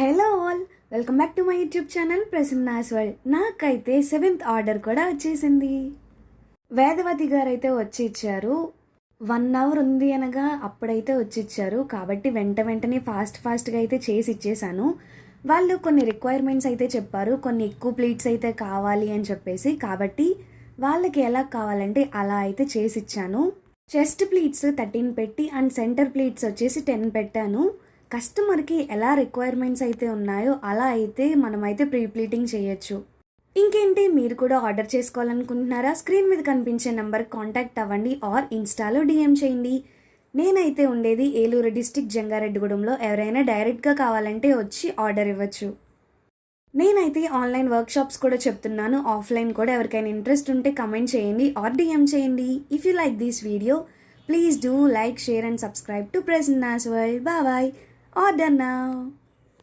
Hello all, welcome back to my YouTube channel Prasanna's world. నాకైతే 7th order కూడా వచ్చేసింది. వేదవతి గారు అయితే వచ్చి ఇచ్చారు. 1 అవర్ ఉంది అనగా అప్పుడైతే వచ్చి ఇచ్చారు. కాబట్టి వెంటనే ఫాస్ట్గా అయితే చేసి ఇచ్చేసాను. వాళ్ళు కొన్ని రిక్వైర్మెంట్స్ అయితే చెప్పారు, కొన్ని ఎక్కువ ప్లేట్స్ అయితే కావాలి అని చెప్పేసి. కాబట్టి వాళ్ళకి ఎలా కావాలంటే అలా అయితే చేసి ఇచ్చాను. చెస్ట్ ప్లీట్స్ 13 పెట్టి అండ్ సెంటర్ ప్లీట్స్ వచ్చేసి 10 పెట్టాను. కస్టమర్కి ఎలా రిక్వైర్మెంట్స్ అయితే ఉన్నాయో అలా అయితే మనమైతే ప్రీ ప్లీటింగ్ చేయొచ్చు. ఇంకేంటి, మీరు కూడా ఆర్డర్ చేసుకోవాలనుకుంటున్నారా? స్క్రీన్ మీద కనిపించే నెంబర్ కాంటాక్ట్ అవ్వండి ఆర్ ఇన్స్టాలో డిఎం చేయండి. నేనైతే ఉండేది ఏలూరు డిస్టిక్ జంగారెడ్డిగూడెంలో. ఎవరైనా డైరెక్ట్గా కావాలంటే వచ్చి ఆర్డర్ ఇవ్వచ్చు. నేనైతే ఆన్లైన్ వర్క్షాప్స్ కూడా చెప్తున్నాను, ఆఫ్లైన్ కూడా. ఎవరికైనా ఇంట్రెస్ట్ ఉంటే కమెంట్ చేయండి ఆర్ డిఎం చేయండి. If you like this video, please do like, share and subscribe to Prasanna's World. Bye bye. Order now.